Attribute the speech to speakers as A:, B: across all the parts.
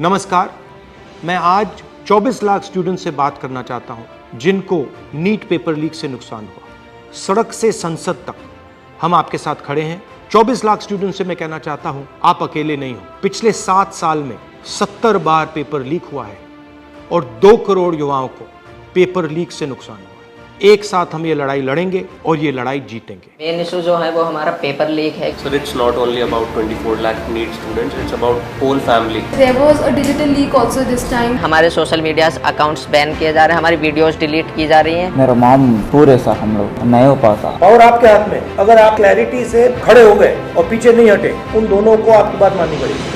A: नमस्कार, मैं आज 24 लाख स्टूडेंट से बात करना चाहता हूं जिनको नीट पेपर लीक से नुकसान हुआ। सड़क से संसद तक हम आपके साथ खड़े हैं। 24 लाख स्टूडेंट से मैं कहना चाहता हूं, आप अकेले नहीं हो। पिछले 7 साल में 70 बार पेपर लीक हुआ है और 2 करोड़ युवाओं को पेपर लीक से नुकसान हुआ है। एक साथ हम ये लड़ाई लड़ेंगे और ये लड़ाई जीतेंगे।
B: मेन इशू जो है वो हमारा पेपर लीक है।
C: Sir, it's not only about 24 lakh NEET students, it's about whole family.
D: There was a digital leak also this time.
B: हमारे सोशल मीडिया अकाउंट्स बैन किए जा रहे हैं, हमारी वीडियोस डिलीट की जा रही हैं।
E: मेरा माम पूरे सा हम लोग नहीं हो पाता।
A: और आपके हाथ में, अगर आप क्लैरिटी से खड़े हो गए और पीछे नहीं हटे, उन दोनों को आपकी बात माननी पड़ेगी।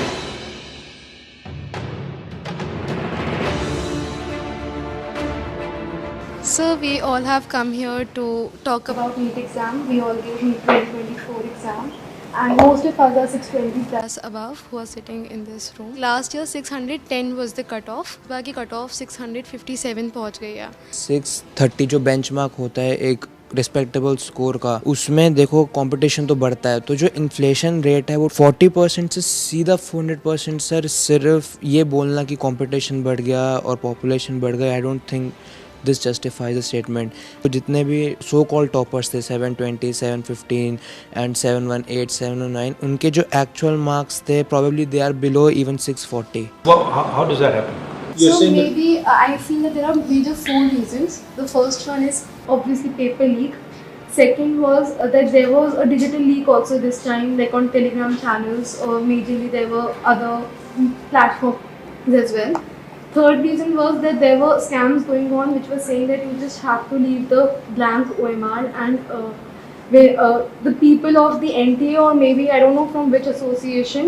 D: So we all have come here to talk about NEET exam. We all gave NEET 2024 exam. And most of us are 620 plus above who are sitting in this room. Last year 610 was the cutoff. बाकी cutoff 657 पहुंच गई है।
F: 630 जो benchmark होता है एक respectable score का, उसमें देखो कंपटीशन तो बढ़ता है। तो जो इन्फ्लेशन रेट है वो 40% से सीधा 400%। सर सिर्फ ये बोलना कि कंपटीशन बढ़ गया और पॉपुलेशन बढ़ गया, I don't think this justifies the statement. तो जितने भी सो कॉल टॉपर्स थे 720, 715 एंड 718, 709, उनके जो एक्चुअल मार्क्स थे probably they are below even 640.
A: How does that happen?
D: So maybe I feel that there are major 4 reasons. The first one is obviously paper leak. Second was that there was a digital leak also this time, like on Telegram channels, or majorly there were other platforms as well. Third reason was that there were scams going on which were saying that you just have to leave the blank OMR and the people of the NTA, or maybe I don't know from which association,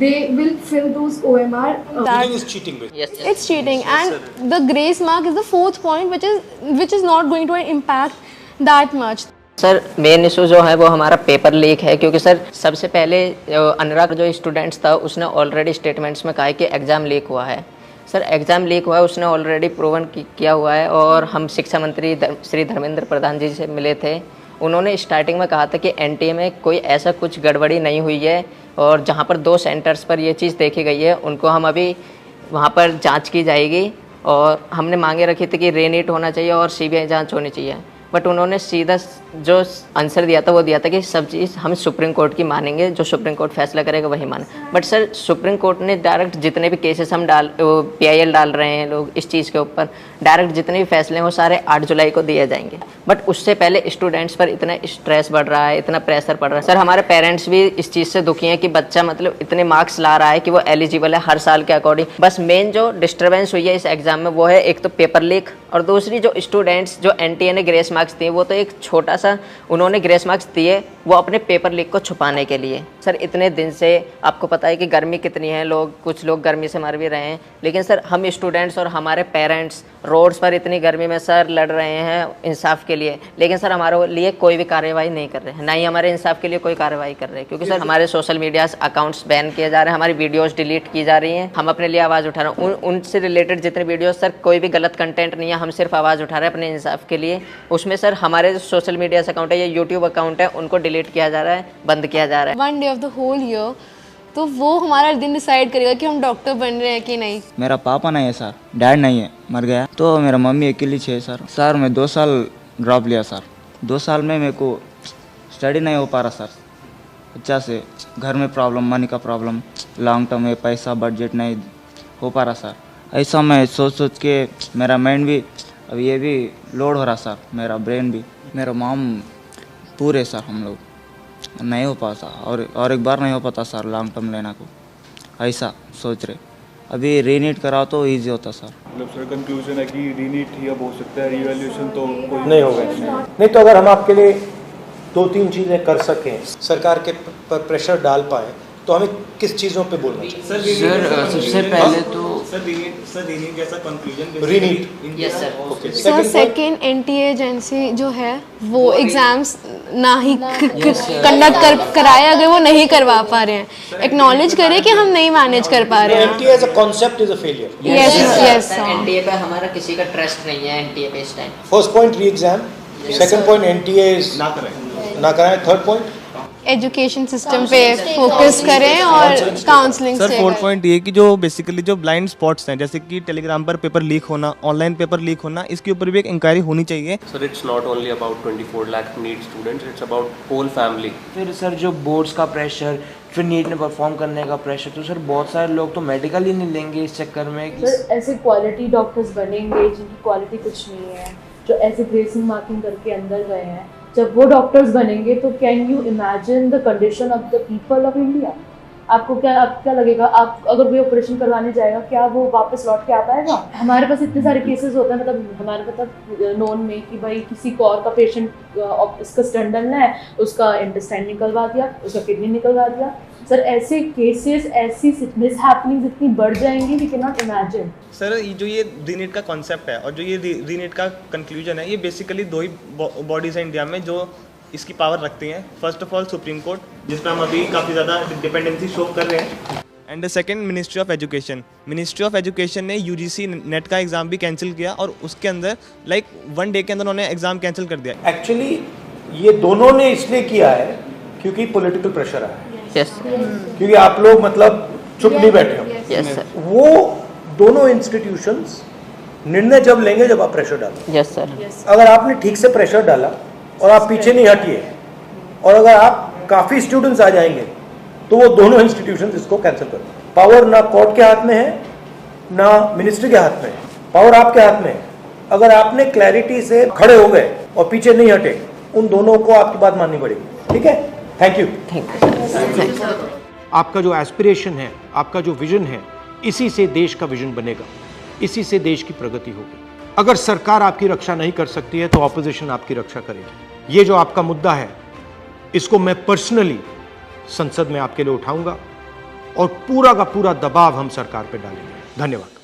D: they will fill those OMR.
A: That is cheating.
B: Yes.
G: It's cheating, and the grace mark is the 4th point, which is not going to impact that much.
B: Sir main issue जो है वो हमारा paper leak है, क्योंकि sir सबसे पहले अनुराग जो students था उसने ऑलरेडी स्टेटमेंट्स में कहा है कि एग्ज़ाम लीक हुआ है। सर एग्ज़ाम लीक हुआ है, उसने ऑलरेडी प्रूवन किया हुआ है। और हम शिक्षा मंत्री श्री धर्मेंद्र प्रधान जी से मिले थे, उन्होंने स्टार्टिंग में कहा था कि एनटीए में कोई ऐसा कुछ गड़बड़ी नहीं हुई है, और जहां पर 2 सेंटर्स पर ये चीज़ देखी गई है उनको हम अभी वहां पर जांच की जाएगी। और हमने मांगे रखी थी कि रीनीट होना चाहिए और सीबीआई जांच होनी चाहिए, बट उन्होंने सीधा जो आंसर दिया था वो दिया था कि सब चीज़ हम सुप्रीम कोर्ट की मानेंगे, जो सुप्रीम कोर्ट फैसला करेगा वही माने। बट सर सुप्रीम कोर्ट ने डायरेक्ट जितने भी केसेस हम PIL डाल रहे हैं लोग इस चीज़ के ऊपर, डायरेक्ट जितने भी फैसले हैं वो सारे 8 जुलाई को दिए जाएंगे। बट उससे पहले स्टूडेंट्स पर इतना स्ट्रेस बढ़ रहा है, इतना प्रेशर पड़ रहा है। सर हमारे पेरेंट्स भी इस चीज़ से दुखी हैं कि बच्चा मतलब इतने मार्क्स ला रहा है कि वो एलिजिबल है हर साल के अकॉर्डिंग। बस मेन जो डिस्टर्बेंस हुई है इस एग्ज़ाम में वो है एक तो पेपर लीक, और दूसरी जो स्टूडेंट्स जो NTA ने ग्रेस मार्क्स दिए वो तो एक छोटा सा उन्होंने ग्रेस मार्क्स दिए वो अपने पेपर लीक को छुपाने के लिए। सर इतने दिन से आपको पता है कि गर्मी कितनी है, कुछ लोग गर्मी से मर भी रहे हैं, लेकिन सर हम स्टूडेंट्स और हमारे पेरेंट्स रोड्स पर इतनी गर्मी में सर लड़ रहे हैं इंसाफ के लिए, लेकिन सर हमारे लिए कोई भी कार्रवाई नहीं कर रहे हैं, ना ही हमारे इंसाफ के लिए कोई कार्रवाई कर रहे हैं। क्योंकि सर हमारे सोशल मीडिया अकाउंट्स बैन किए जा रहे हैं, हमारी वीडियोस डिलीट की जा रही हैं। हम अपने लिए आवाज़ उठा रहे हैं, उनसे रिलेटेड जितने वीडियोस सर कोई भी गलत कंटेंट नहीं है, हम सिर्फ आवाज़ उठा रहे हैं अपने इंसाफ के लिए। उसमें सर हमारे जो सोशल मीडिया अकाउंट है या यूट्यूब अकाउंट है उनको डिलीट किया जा रहा है, बंद किया जा रहा है।
G: 1 day of the whole year, तो वो हमारा दिन डिसाइड करेगा कि हम डॉक्टर बन रहे हैं कि नहीं।
E: मेरा पापा नहीं है सर, डैड नहीं है, मर गया। तो मेरा मम्मी अकेली है सर। सर मैं 2 साल ड्रॉप लिया सर। 2 साल में मेरे को स्टडी नहीं हो पा रहा सर, अच्छा से। घर में प्रॉब्लम, मनी का प्रॉब्लम, लॉन्ग टर्म में पैसा बजट नहीं हो पा रहा सर। ऐसा मैं सोच के मेरा माइंड भी अब ये भी लोड हो रहा सर, मेरा ब्रेन भी। मेरा माम पूरे सर हम लोग नहीं हो पाता, और एक बार नहीं हो पाता सर लॉन्ग टर्म लेना को, ऐसा सोच रहे। अभी रीनीट कराओ तो इजी होता सर।
C: मतलब सर कंक्लूजन है कि रीनीट ही अब हो सकता है, रीवैल्यूएशन तो कोई
A: नहीं होगा। नहीं तो अगर हम आपके लिए 2-3 चीज़ें कर सकें, सरकार के पर प्रेशर डाल पाए, तो हमें किस चीज़ों पे बोलना चाहिए?
F: सर सबसे पहले तो
C: रीनीट जैसा conclusion
B: yes sir.
G: Sir second NTA agency जो है वो एग्जाम्स ना ही कंडक्ट कराए, अगर वो नहीं करवा पा रहे हैं, एक्नॉलेज करें कि हम नहीं मैनेज कर पा रहे हैं।
A: NTA as a concept is a failure.
G: Yes
B: NTA पे हमारा किसी का ट्रस्ट नहीं है NTA पे इस टाइम।
A: फर्स्ट पॉइंट री exam, second point NTA is ना कराएं, थर्ड पॉइंट
G: एजुकेशन सिस्टम पे फोकस करें और काउंसलिंग
H: सर
G: से
H: 4
G: करें।
H: पॉइंट ये कि जो बेसिकली जो ब्लाइंड स्पॉट्स हैं, जैसे कि टेलीग्राम पर पेपर लीक होना, ऑनलाइन पेपर लीक होना, इसके ऊपर भी एक इंक्वायरी होनी चाहिए।
C: Sir, it's not only about 24 lakh NEET students, it's about whole family.
F: फिर सर जो बोर्ड्स का प्रेशर, फिर नीट में परफॉर्म करने का प्रेशर, तो सर बहुत सारे लोग तो मेडिकल ही नहीं लेंगे इस चक्कर में कि
I: सर ऐसे क्वालिटी डॉक्टर्स बनेंगे जिनकी क्वालिटी कुछ नहीं है, जो ऐसे ग्रेसिंग मार्किंग करके अंदर गए हैं, जब वो डॉक्टर्स बनेंगे तो can you imagine the condition of the people of India. आपको क्या लगेगा, आप अगर कोई ऑपरेशन करवाने जाएगा, क्या वो वापस लौट के आ पाएगा? हमारे पास इतने सारे केसेस होते हैं, मतलब हमारे नोन में कि भाई किसी को और का पेशेंट इसका स्टंट डालना है, उसका इंटेस्टाइन निकलवा दिया, उसका किडनी निकलवा दिया। सर ऐसे केसेस, ऐसी मिसहैपनिंग्स इतनी बढ़ जाएंगी, we can not imagine.
H: Sir जो ये रीनीट का कॉन्सेप्ट है और जो ये रीनीट का कंक्लूजन है, ये बेसिकली दो ही बॉडीज़ हैं इंडिया में जो इसकी पावर रखती हैं। First of all supreme court, जिसमें हम अभी काफ़ी ज़्यादा डिपेंडेंसी शो कर रहे हैं, and second ministry of education. Ministry of education ने यूजीसी नेट का एग्ज़ाम भी कैंसिल किया और उसके अंदर लाइक 1 डे के अंदर उन्होंने एग्ज़ाम कैंसिल कर दिया।
A: एक्चुअली ये दोनों ने इसलिए किया है क्योंकि पॉलिटिकल प्रेशर आया है,
B: यस
A: क्योंकि आप लोग मतलब चुप नहीं बैठे हो।
B: यस सर,
A: वो दोनों इंस्टीट्यूशंस निर्णय जब लेंगे जब आप प्रेशर डालो।
B: यस सर,
A: अगर आपने ठीक से प्रेशर डाला और आप पीछे नहीं हटिए, और अगर आप काफ़ी स्टूडेंट्स आ जाएंगे तो वो दोनों इंस्टीट्यूशंस इसको कैंसिल कर दें। पावर ना कोर्ट के हाथ में है ना मिनिस्ट्री के हाथ में है, पावर आपके हाथ में है। अगर आपने क्लैरिटी से खड़े हो गए और पीछे नहीं हटे, उन दोनों को आपकी बात माननी पड़ेगी। ठीक है, थैंक यू। आपका जो एस्पिरेशन है, आपका जो विजन है, इसी से देश का विजन बनेगा, इसी से देश की प्रगति होगी। अगर सरकार आपकी रक्षा नहीं कर सकती है तो ऑपोजिशन आपकी रक्षा करेगी। ये जो आपका मुद्दा है, इसको मैं पर्सनली संसद में आपके लिए उठाऊंगा और पूरा का पूरा दबाव हम सरकार पे डालेंगे। धन्यवाद।